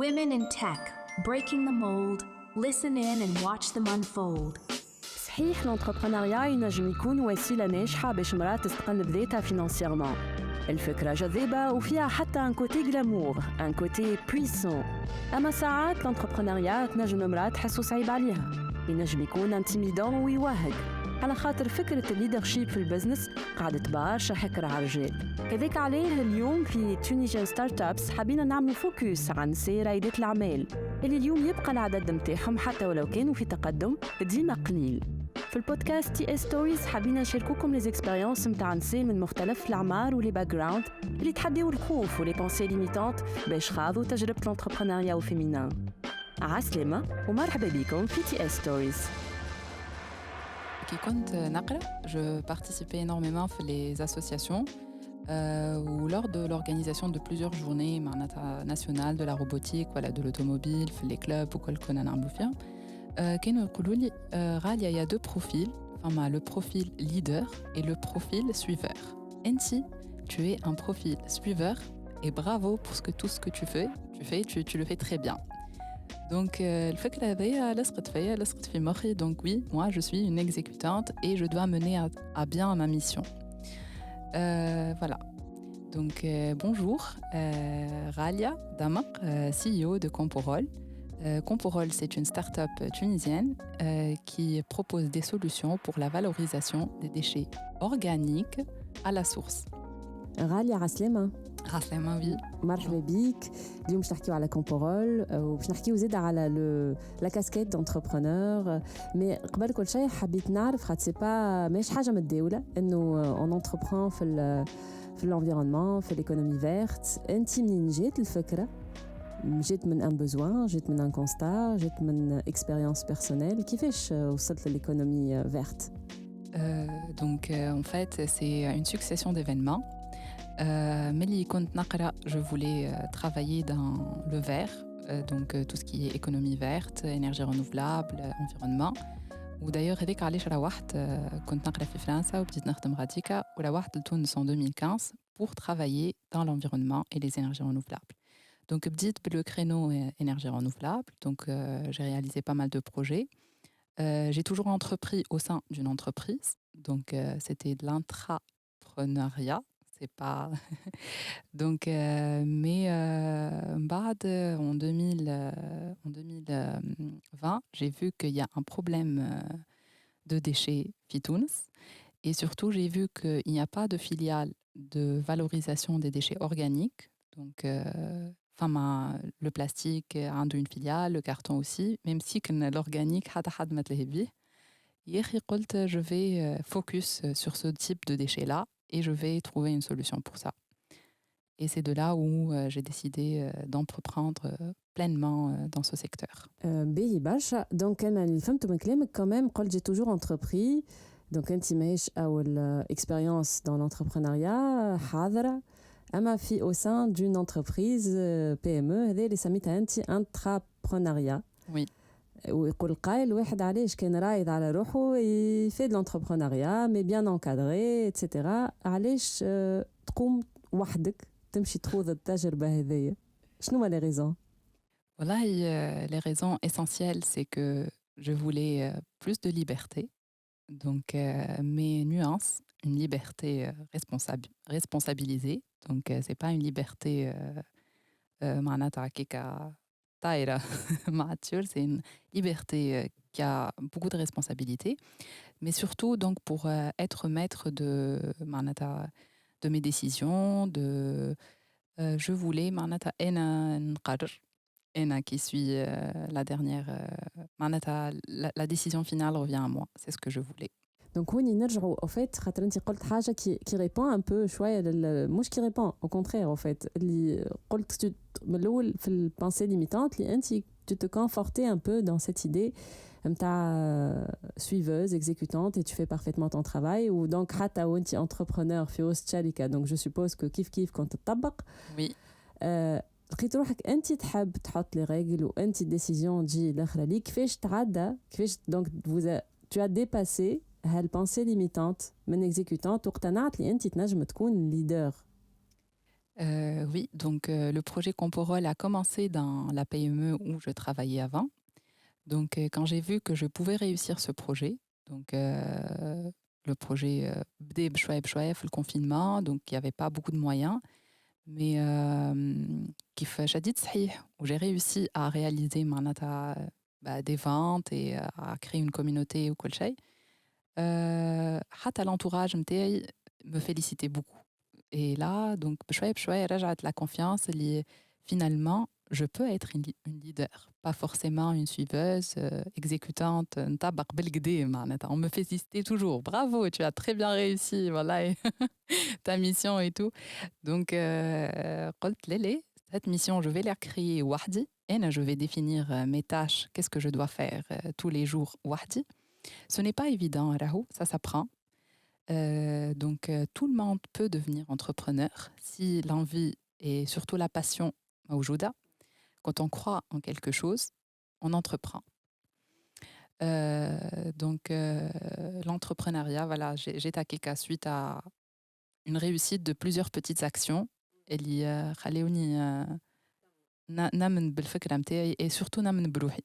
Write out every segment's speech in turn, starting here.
Women in tech, breaking the mold. Listen in and watch them unfold. صحيح الانتربرونيا ينجم يكون وسيلة ناجحة باش مرأة تستقل بذاتها فينانسيرمون. الفكرة جذابة وفيها حتى ان كوتي غلامور، ان كوتي بويسون. أما ساعات الانتربرونيا تنجم المرأة تحسو صعيب عليها، ينجم يكون انتيميدون ويوهق، على خاطر فكرة الليدرشيب في البزنس قاعدة برشا حكر على الرجال. هذاك عليه اليوم في تونيجين ستارت ابس حابين نعملوا فوكس عن نساء رائدات الأعمال اللي اليوم يبقى العدد متاعهم حتى ولو كانوا في تقدم ديما قليل. في البودكاست تي ستوريز حابين نشاركوكم لي زيكسبيريونس نتاع نساء من مختلف الأعمار ولي باك جراوند اللي تحديوا الخوف ولي بونسي ليميتانت باش خاضوا تجربة الانتربرونيا والفيمينان. عسلامة ومرحبا بكم في تي ستوريز. Qui compte نقرأ, je participais énormément dans les associations ou lors de l'organisation de plusieurs journées nationales de la robotique, voilà, de l'automobile, les clubs ou quoi qu'on a fait. كانوا يقولوا لي غالية, il y a deux profils, enfin, le profil leader et le profil suiveur. Ainsi, tu es un profil suiveur et bravo pour tout ce que tu fais, tu le fais très bien. Donc, الفكرة هذه لصقت فيا, لصقت في مخي. Donc oui, moi je suis une exécutante et je dois mener à bien ma mission. Voilà. Donc bonjour, Ralia Damaq, CEO de Comporol. Comporol, c'est une start-up tunisienne qui propose des solutions pour la valorisation des déchets organiques à la source. غالية عسلامة. عسلامة oui. مرحبا بيك. اليوم باش نحكيو على كومبورول وباش نحكيو زيد على لا كاسكيت دونتربرونور. مي قبل كل شيء حبيت نعرف خاطر سي با ماهيش حاجة متداولة انه اون انتربرون في الانفيرونمون في ليكونومي فيرت. انت منين جات الفكرة؟ جات من ان بوزوان, جات من ان كونستا, جات من اكسبيريونس بيرسونيل؟ كيفاش وصلت لليكونومي فيرت؟ Donc en fait, c'est une succession d'événements. Mais je voulais travailler dans le vert, donc tout ce qui est économie verte, énergie renouvelable, environnement. ودايوغ هذيك علاش روحت كنت نقرا في فرنسا وبديت نخدم غاديكا وروحت لتونس en 2015 pour travailler dans l'environnement et les énergies renouvelables. Donc بديت le créneau énergie renouvelable, donc j'ai réalisé pas mal de projets. J'ai toujours entrepris au sein d'une entreprise, donc c'était de l'intrapreneuriat. C'est pas donc mais en 2020 j'ai vu qu'il y a un problème de déchets fitounes et surtout j'ai vu qu'il n'y a pas de filiale de valorisation des déchets organiques, donc le plastique a une filiale, le carton aussi, même si l'organique je vais focus sur ce type de déchets là et je vais trouver une solution pour ça. Et c'est de là où j'ai décidé d'entreprendre pleinement dans ce secteur. باهي برشا. دونك انا اللي فهمته من كلامك كمان قلت جي توجور انتربري. دونك انت ماهيش اول اكسبيريونس دون لونتربرونيا حاضره, اما في او سان دون انتربريز بي ام او هذا اللي سميتها انت انتربرونيا. Oui. ويقول قايل واحد علاش كان رايد على روحه يفيد لونتربرونيا مي بيان انكادري اتسيتيرا, علاش تقوم وحدك تمشي تخوض التجربه هذيا؟ شنو هما لي ريزون؟ Voilà, les raisons essentielles, c'est que je voulais plus de liberté, donc mes nuances, une liberté responsabilisée, donc c'est pas une liberté mature, c'est une liberté qui a beaucoup de responsabilités, mais surtout donc pour être maître de mes décisions, je voulais qui suis la dernière, la décision finale revient à moi, c'est ce que je voulais. Donc وين نرجعوا au fait خاطر انت قلت حاجه qui répond un peu شويه مش qui répond au contraire au fait اللي قلت من الاول في البنسée limitante اللي انت tu te confortais un peu dans cette idée نتاع suiveuse exécutante et tu fais parfaitement ton travail. ou donc حتى وانت entrepreneur في وسط شركه, donc je suppose que كيف كنت تطبق. Oui. لقيت روحك انت تحب تحط لي ريغل وانت الديسيزيون تجي الاخرى ليك كيفاش تعدى كيفاش دونك tu as dépassé هالبنسée limitante من exécutante واقتنعت لي انت تنجم تكون leader. Oui, donc le projet Comporol a commencé dans la PME où je travaillais avant. Donc quand j'ai vu que je pouvais réussir ce projet, donc le projet بدأ بشوية بشوية في الconfinement, donc il y avait pas beaucoup de moyens. Mais كيف شديد صحيح où j'ai réussi à réaliser معناتها des ventes et à créer une communauté وكل شيء. حتى l'entourage نتاعي me félicitait beaucoup. Et là, donc بشوية بشوية رجعت la confiance اللي finalement je peux être une leader, pas forcément une suiveuse, exécutante, نطبق بالكدا معناتها. On me félicitait toujours. Bravo, tu as très bien réussi, voilà, et ta mission et tout. Donc قلت لا cette mission je vais la créer وحدي. Et je vais définir mes tâches, qu'est-ce que je dois faire tous les jours وحدي. Ce n'est pas évident, Rahou, ça s'apprend. Donc tout le monde peut devenir entrepreneur si l'envie et surtout la passion موجودة. Quand on croit en quelque chose, on entreprend. Donc l'entrepreneuriat, voilà, j'ai taqué suite à une réussite de plusieurs petites actions اللي خلوني نامن بالفكرة متاعي et surtout نامن بروحي.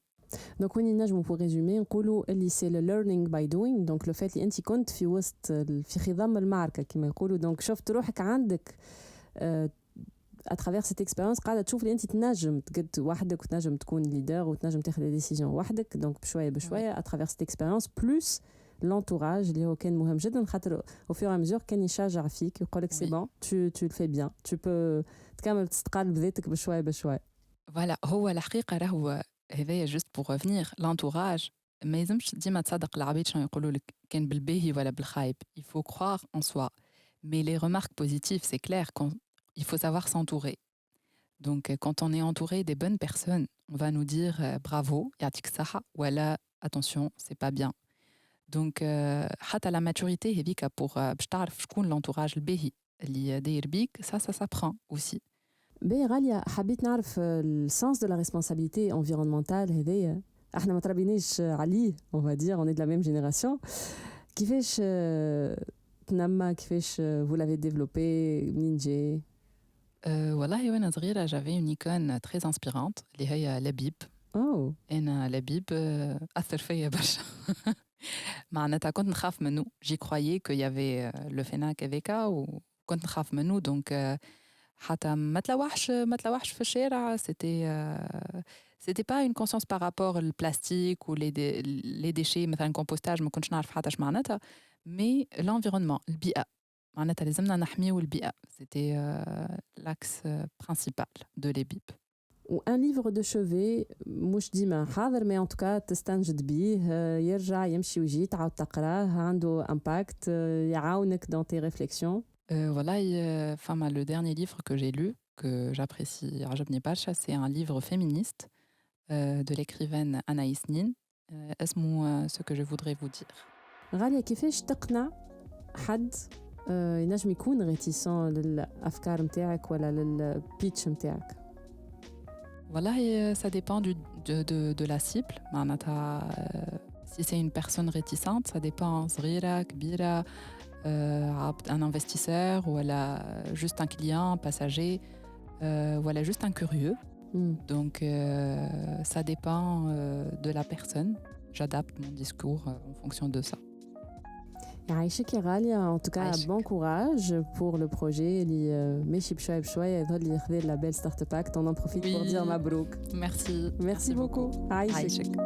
دونك وين نجمو pour résumer نقولوا اللي سي le learning by doing. دونك لو فات اللي انت كنت في وسط في خضم المعركة كما يقولوا، دونك شفت روحك عندك à travers cette expérience قاعدة تشوف اللي انت تنجم تقد وحدك وتنجم تكون ليدر وتنجم تاخذ دي ديسيجن وحدك. دونك بشوية بشوية à travers cette expérience plus l'entourage اللي هو كان مهم جدا، خاطر au fur et à mesure كان يشجع فيك يقول لك سي بون tu le fais bien, tu peux تكمل تستقل بذاتك بشوية بشوية. Voilà, هو الحقيقة راهو هذايا juste pour revenir l'entourage ما يلزمش ديما تصدق العباد شنو يقولوا لك كان بالباهي ولا بالخايب. Il faut croire en soi. Mais les remarques positives, c'est clair, il faut savoir s'entourer. Donc quand on est entouré des bonnes personnes, on va nous dire bravo, yatik saha, ou alors attention, c'est pas bien. Donc حتى la maturité هذيك pour باش تعرف شكون l'entourage الباهي اللي داير بيك، ça s'apprend aussi. بي غالية، حبيت نعرف السنس دو لا ريسبونسابيلتي انفيرونمونتال هذايا احنا ما تربيناش عليه، on va dire on est de la même génération. كيفاش تنمى، كيفاش vous l'avez développé، منين جاي؟ والله وانا صغيرة j'avais une icône très inspirante اللي هي لبيب. أنا لبيب أثر فيا برشا. معناتها كنت نخاف منه. J'y croyais qu'il y avait le FENAC avec وكنت نخاف منه. Donc حتى ما تلوحش في الشارع. C'était pas une conscience par rapport au plastique ou les déchets مثلا compostage، ما كنتش نعرف حتى اش معناتها. Mais l'environnement، البيئة، معناتها لازمنا نحميو البيئة. C'était l'axe principal de l'EBIB. وان ليفر دو شوفي مش ديما حاضر، مي ان توكا تستنجد بيه، يرجع يمشي ويجي تعاود تقراه، عنده امباكت، يعاونك دون تي ريفليكسيون. Voilà, le dernier livre que j'ai lu, que j'apprécie, عجبني برشا, c'est un livre féministe de l'écrivaine Anaïs Nin. اسمه ce que je voudrais vous dire. غالية، كيفاش تقنع حد ينجم يكون ريتيسون للأفكار متاعك ولا للبيتش متاعك؟ والله ça dépend de la cible. معناتها si c'est une personne réticente, ça dépend صغيرة كبيرة، un investisseur ou juste un client, un passager, ou juste un curieux. Donc ça dépend de la personne. J'adapte mon discours en fonction de ça. يعيشك يا غالية. En tout cas, bon courage pour le projet اللي ماشي بشوية بشوية يظهر لي ياخذ اللابيل ستارت اب. On en profite pour dire مبروك. Merci. Merci beaucoup. عايشك.